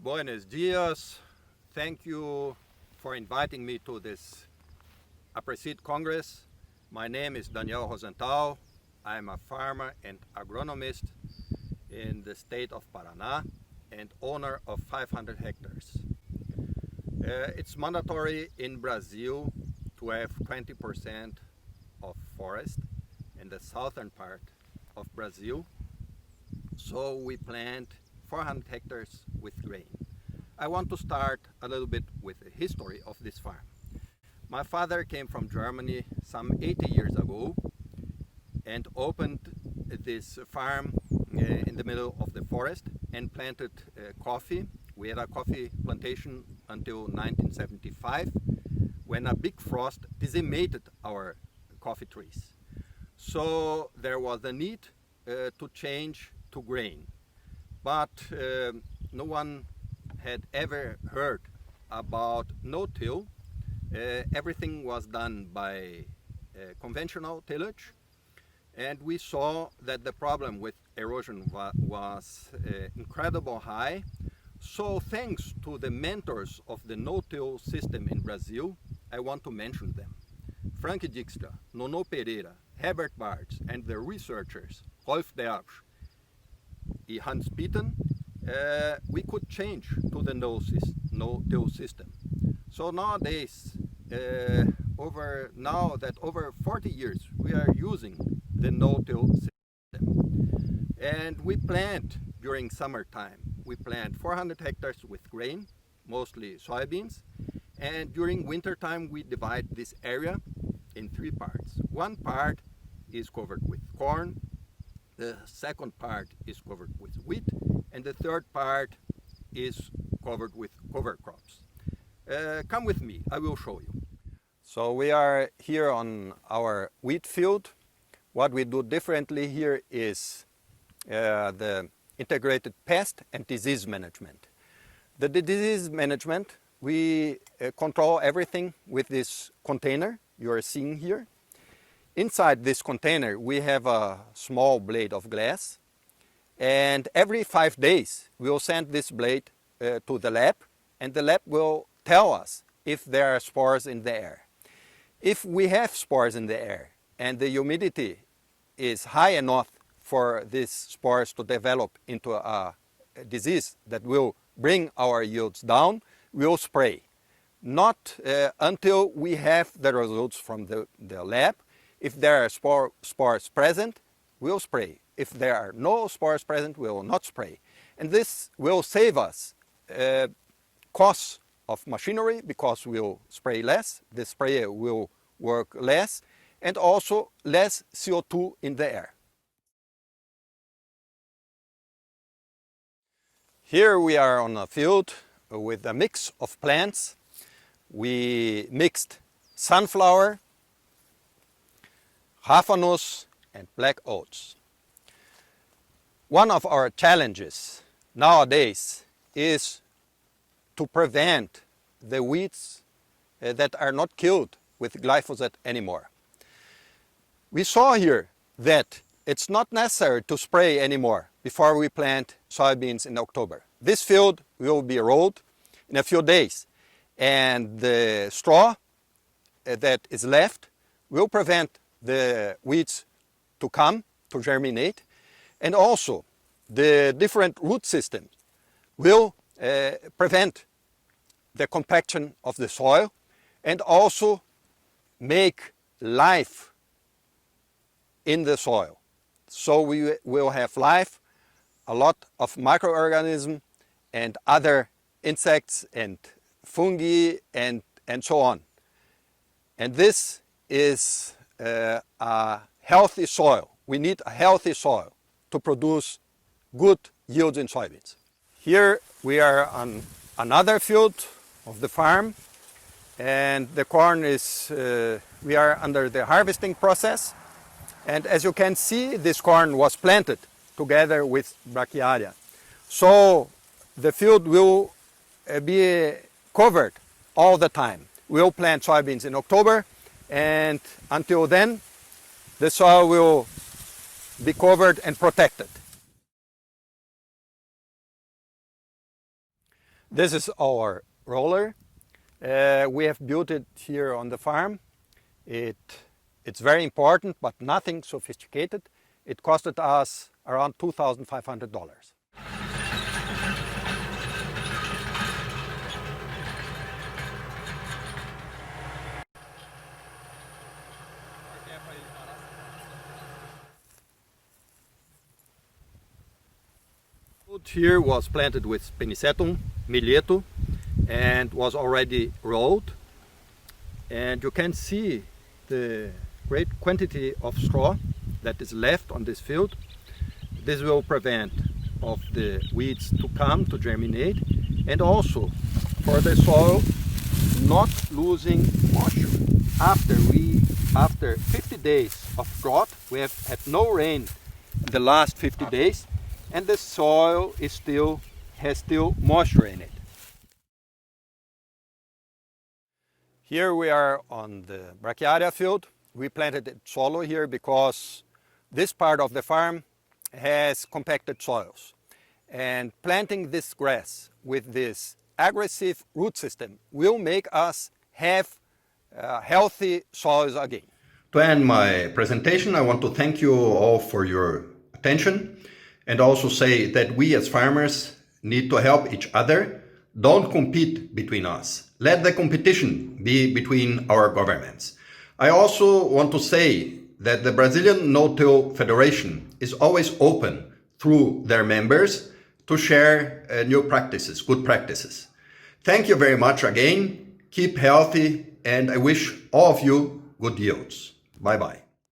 Buenos dias. Thank you for inviting me to this Appreciate Congress. My name is Daniel Rosenthal. I'm a farmer and agronomist in the state of Paraná and owner of 500 hectares. It's mandatory in Brazil to have 20% of forest in the southern part of Brazil. So we plant 400 hectares with grain. I want to start a little bit with the history of this farm. My father came from Germany some 80 years ago and opened this farm in the middle of the forest and planted coffee. We had a coffee plantation until 1975 when a big frost decimated our coffee trees. So there was a need to change to grain. But no one had ever heard about no-till. Everything was done by conventional tillage, and we saw that the problem with erosion was incredibly high. So thanks to the mentors of the no-till system in Brazil, I want to mention them. Frank Dijkstra, Nono Pereira, Herbert Bartz, and the researchers Rolf Dersch and Hans Pitten, we could change to the no-till system. So nowadays, over 40 years, we are using the no-till system. And we plant during summertime. We plant 400 hectares with grain, mostly soybeans. And during wintertime, we divide this area in three parts. One part is covered with corn. The second part is covered with wheat, and the third part is covered with cover crops. Come with me, I will show you. So we are here on our wheat field. What we do differently here is the integrated pest and disease management. The disease management, we control everything with this container you are seeing here. Inside this container, we have a small blade of glass, and every 5 days, we will send this blade to the lab, and the lab will tell us if there are spores in the air. If we have spores in the air, and the humidity is high enough for these spores to develop into a disease that will bring our yields down, we will spray. Not until we have the results from the lab. If there are spores present, we'll spray. If there are no spores present, we will not spray. And this will save us costs of machinery because we'll spray less, the sprayer will work less, and also less CO2 in the air. Here we are on a field with a mix of plants. We mixed sunflower, Raphanus, and black oats. One of our challenges nowadays is to prevent the weeds that are not killed with glyphosate anymore. We saw here that it's not necessary to spray anymore before we plant soybeans in October. This field will be rolled in a few days, and the straw that is left will prevent the weeds to germinate, and also the different root systems will prevent the compaction of the soil and also make life in the soil. So we will have life, a lot of microorganisms and other insects and fungi and so on. And this is a healthy soil. We need a healthy soil to produce good yields in soybeans. Here we are on another field of the farm, and the corn is, we are under the harvesting process. And as you can see, this corn was planted together with brachiaria. So the field will be covered all the time. We'll plant soybeans in October, and until then, the soil will be covered and protected. This is our roller. We have built it here on the farm. It's very important, but nothing sophisticated. It costed us around $2,500. Here was planted with Penicetum, milheto, and was already rolled. And you can see the great quantity of straw that is left on this field. This will prevent of the weeds to come to germinate, and also for the soil not losing moisture. After 50 days of drought, we have had no rain in the last 50 days, and the soil has still moisture in it. Here we are on the brachiaria field. We planted solo here because this part of the farm has compacted soils. And planting this grass with this aggressive root system will make us have healthy soils again. To end my presentation, I want to thank you all for your attention and also say that we as farmers need to help each other. Don't compete between us. Let the competition be between our governments. I also want to say that the Brazilian No-Till Federation is always open through their members to share new practices, good practices. Thank you very much again. Keep healthy, and I wish all of you good yields. Bye-bye.